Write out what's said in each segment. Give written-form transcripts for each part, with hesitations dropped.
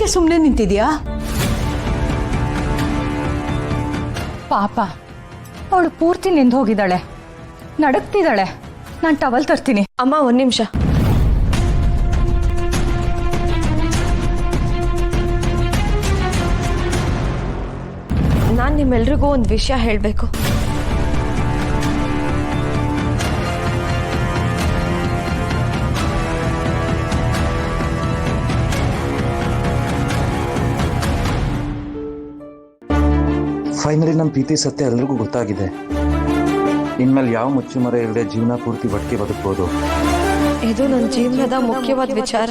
ಯಾಕೆ ಸುಮ್ಮನೆ ನಿಂತಿದ್ಯಾ? ಪಾಪ ಅವಳು ಪೂರ್ತಿ ನಿಂದು ಹೋಗಿದ್ದಾಳೆ, ನಡಕ್ತಿದ್ದಾಳೆ. ನಾನು ಟವಲ್ ತರ್ತೀನಿ. ಅಮ್ಮ ಒಂದು ನಿಮಿಷ. ನಾನು ನಿಮ್ಮೆಲ್ರಿಗೂ ಒಂದು ವಿಷಯ ಹೇಳಬೇಕು. ಫೈನಲಿ ನಮ್ಮ ಪ್ರೀತಿ ಸತ್ಯ ಎಲ್ರಿಗೂ ಗೊತ್ತಾಗಿದೆ. ಇನ್ಮೇಲೆ ಯಾವ ಮುಚ್ಚುಮರೆ ಇಲ್ಲದೆ ಜೀವನ ಪೂರ್ತಿ ಒಟ್ಟಿಗೆ ಬದುಕಬಹುದು. ಇದು ನನ್ನ ಜೀವನದ ಮುಖ್ಯವಾದ ವಿಚಾರ.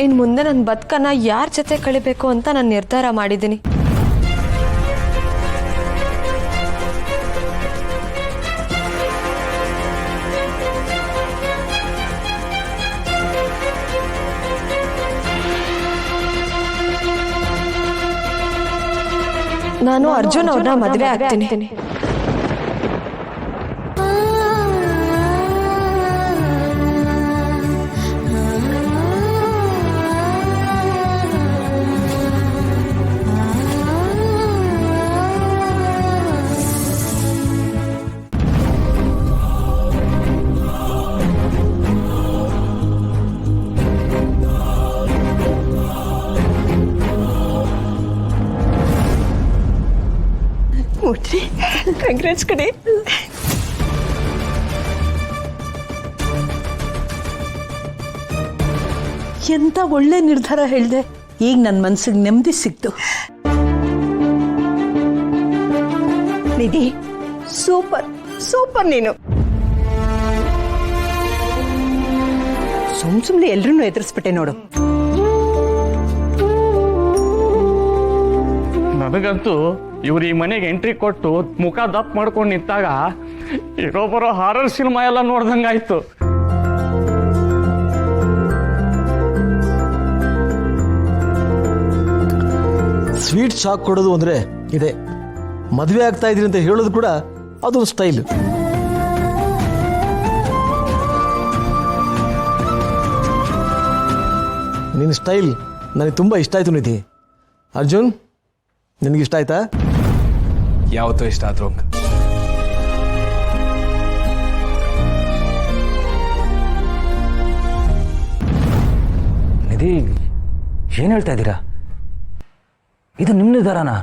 ಇನ್ನು ಮುಂದೆ ನನ್ನ ಬದುಕನ್ನ ಯಾರ ಜೊತೆ ಕಳಿಬೇಕು ಅಂತ ನಾನು ನಿರ್ಧಾರ ಮಾಡಿದ್ದೀನಿ. ನಾನು ಅರ್ಜುನ್ ಅವ್ರನ್ನ ಮದುವೆ ಆಗ್ತೀನಿ. ಕಂಗ್ರಾಟ್ಸ್ ಕಡೆ. ಎಂತ ಒಳ್ಳೆ ನಿರ್ಧಾರ ಹೇಳಿದೆ. ಈಗ ನನ್ನ ಮನಸ್ಸಿಗೆ ನೆಮ್ಮದಿ ಸಿಕ್ತು. ನಿಧಿ, ಸೂಪರ್ ಸೂಪರ್. ನೀನು ಸುಮ್ಮನೆ ಎಲ್ರನ್ನೂ ಎದುರಿಸ್ಬಿಟ್ಟೆ ನೋಡು. ನನಗಂತೂ ಇವ್ರು ಈ ಮನೆಗೆ ಎಂಟ್ರಿ ಕೊಟ್ಟು ಮುಖ ದಪ್ಪ ಮಾಡ್ಕೊಂಡು ನಿಂತಾಗ ಇರೋಬರೋ ಹಾರರ್ ಸಿನಿಮಾ ಎಲ್ಲ ನೋಡ್ದಂಗಾಯ್ತು. ಸ್ವೀಟ್ ಶಾಕ್ ಕೊಡೋದು ಅಂದ್ರೆ ಇದೆ. ಮದುವೆ ಆಗ್ತಾ ಇದೀನಿ ಅಂತ ಹೇಳೋದು ಕೂಡ ಅದೊಂದು ಸ್ಟೈಲ್. ನಿನ್ನ ಸ್ಟೈಲ್ ನನಗೆ ತುಂಬ ಇಷ್ಟ ಆಯ್ತು ನಿಧಿ. ಅರ್ಜುನ್, ನಿನಗೆ ಇಷ್ಟ ಆಯ್ತಾ? ಯಾವತ್ತೂ ಇಷ್ಟ ಆದ್ರು. ನಿಧಿ, ಏನ್ ಹೇಳ್ತಾ ಇದ್ದೀರಾ? ಇದು ನಿಮ್ಮ ನಿರ್ಧಾರನಾ?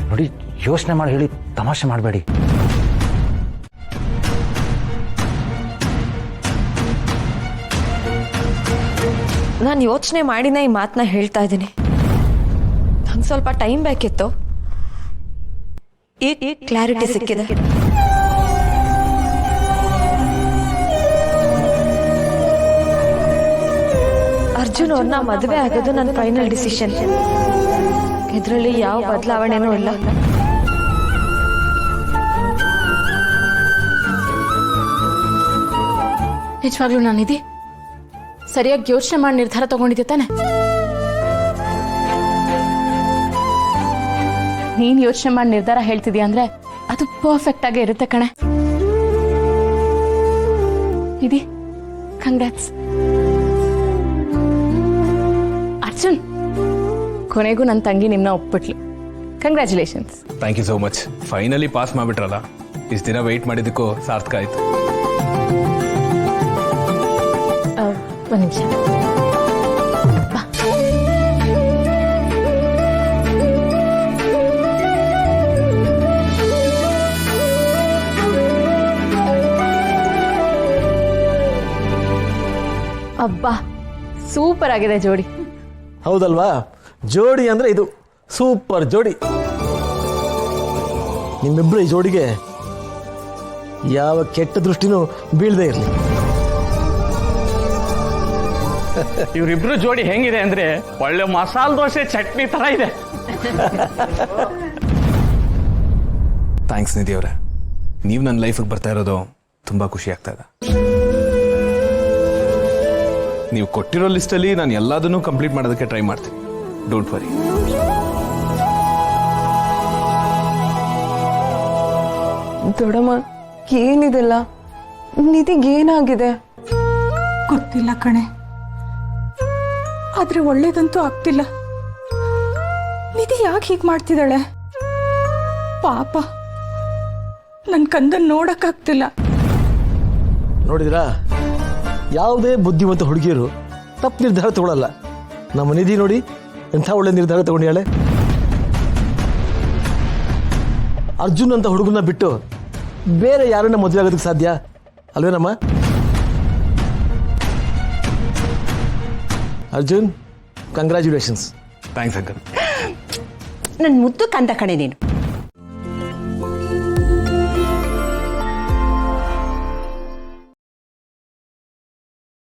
ನೋಡಿ, ಯೋಚನೆ ಮಾಡಿ ಹೇಳಿ, ತಮಾಷೆ ಮಾಡಬೇಡಿ. ನಾನು ಯೋಚನೆ ಮಾಡಿನ ಈ ಮಾತನ್ನ ಹೇಳ್ತಾ ಇದ್ದೀನಿ. ನಂಗೆ ಸ್ವಲ್ಪ ಟೈಮ್ ಬೇಕಿತ್ತು. ಈಗ ಕ್ಲಾರಿಟಿ ಸಿಕ್ಕಿದೆ. ಅರ್ಜುನ್ ಅವ್ರನ್ನ ಮದುವೆ ಆಗೋದು ನನ್ನ ಫೈನಲ್ ಡಿಸಿಷನ್. ಇದರಲ್ಲಿ ಯಾವ ಬದಲಾವಣೆನೂ ಇಲ್ಲ. ನಿಜವಾಗ್ಲೂ ನಾನಿದೆ ಸರಿಯಾಗಿ ಯೋಚನೆ ಮಾಡಿ ನಿರ್ಧಾರ ತಗೊಂಡಿದ್ದೆ ತಾನೆ? ನೀನ್ ಯೋಚನೆ ಮಾಡಿ ನಿರ್ಧಾರ ಹೇಳ್ತಿದ್ಯಾ ಅಂದ್ರೆ ಅದು ಪರ್ಫೆಕ್ಟ್ ಆಗೇ ಇರುತ್ತೆ ಕಣೆ. ನಿಧಿ, ಕಂಗ್ರಾಟ್ಸ್. ಅರ್ಜುನ್, ಕೊನೆಗೂ ನನ್ನ ತಂಗಿ ನಿನ್ನ ಒಪ್ಪಿಟ್ಲು. Congratulations. Thank you so much. Finally pass ಮಾಡಿಬಿಟ್ರಲ್ಲ. ಇಷ್ಟು ದಿನ ವೆಯ್ಟ್ ಮಾಡಿದ್ದಕ್ಕೂ ಸಾರ್ಥಕ ಆಯ್ತು. ಒಂದು ನಿಮಿಷ. ಅಬ್ಬಾ, ಸೂಪರ್ ಆಗಿದೆ ಜೋಡಿ. ಹೌದಲ್ವಾ? ಜೋಡಿ ಅಂದ್ರೆ ಇದು ಸೂಪರ್ ಜೋಡಿ. ನಿಮ್ಮಿಬ್ಬರು ಈ ಜೋಡಿಗೆ ಯಾವ ಕೆಟ್ಟ ದೃಷ್ಟಿನೂ ಬೀಳದೆ ಇರಲಿ. ಇವರಿಬ್ರು ಜೋಡಿ ಹೆಂಗಿದೆ ಅಂದ್ರೆ ಒಳ್ಳೆ ಮಸಾಲೆ ದೋಸೆ ಚಟ್ನಿ ತರ ಇದೆ. ಥ್ಯಾಂಕ್ಸ್ ನಿಧಿ ಅವರೇ. ನೀವು ನನ್ನ ಲೈಫಿಗೆ ಬರ್ತಾ ಇರೋದು ತುಂಬ ಖುಷಿ ಆಗ್ತಾ ಇದೆ. ನೀವು ಕೊಟ್ಟಿರೋ ಲಿಸ್ಟಲ್ಲಿ ನಾನು ಎಲ್ಲದನ್ನೂ ಕಂಪ್ಲೀಟ್ ಮಾಡೋದಕ್ಕೆ ಟ್ರೈ ಮಾಡ್ತೀನಿ. Don't worry. ದೊಡ್ಡಮ್ಮ, ಏನಿದೆಲ್ಲ? ನಿಧಿಗೇನಾಗಿದೆ? ಗೊತ್ತಿಲ್ಲ ಕಣೆ, ಆದ್ರೆ ಒಳ್ಳೇದಂತೂ ಆಗ್ತಿಲ್ಲ. ನಿಧಿ ಯಾಕೆ ಹೀಗೆ ಮಾಡ್ತಿದ್ದಾಳೆ? ಪಾಪ, ನನ್ನ ಕಂದನ್ ನೋಡಕ್ಕಾಗ್ತಿಲ್ಲ. ನೋಡಿದ್ರಾ, ಯಾವುದೇ ಬುದ್ಧಿವಂತ ಹುಡುಗಿಯರು ತಪ್ಪು ನಿರ್ಧಾರ ತಗೊಳ್ಳಲ್ಲ. ನಮ್ಮ ನಿಧಿ ನೋಡಿ ಎಂಥ ಒಳ್ಳೆ ನಿರ್ಧಾರ ತಗೊಂಡ್ಯಾಳೆ. ಅರ್ಜುನ್ ಅಂತ ಹುಡುಗನ ಬಿಟ್ಟು ಬೇರೆ ಯಾರನ್ನ ಮದುವೆ ಆಗೋದಕ್ಕೆ ಸಾಧ್ಯ ಅಲ್ವೇನಮ್ಮ? ಅರ್ಜುನ್, ಕಂಗ್ರ್ಯಾಚುಲೇಷನ್ಸ್. Thanks uncle. ನನ್ನ ಮುದ್ದು ಕಂದ ಕಣೆ ನೀನು.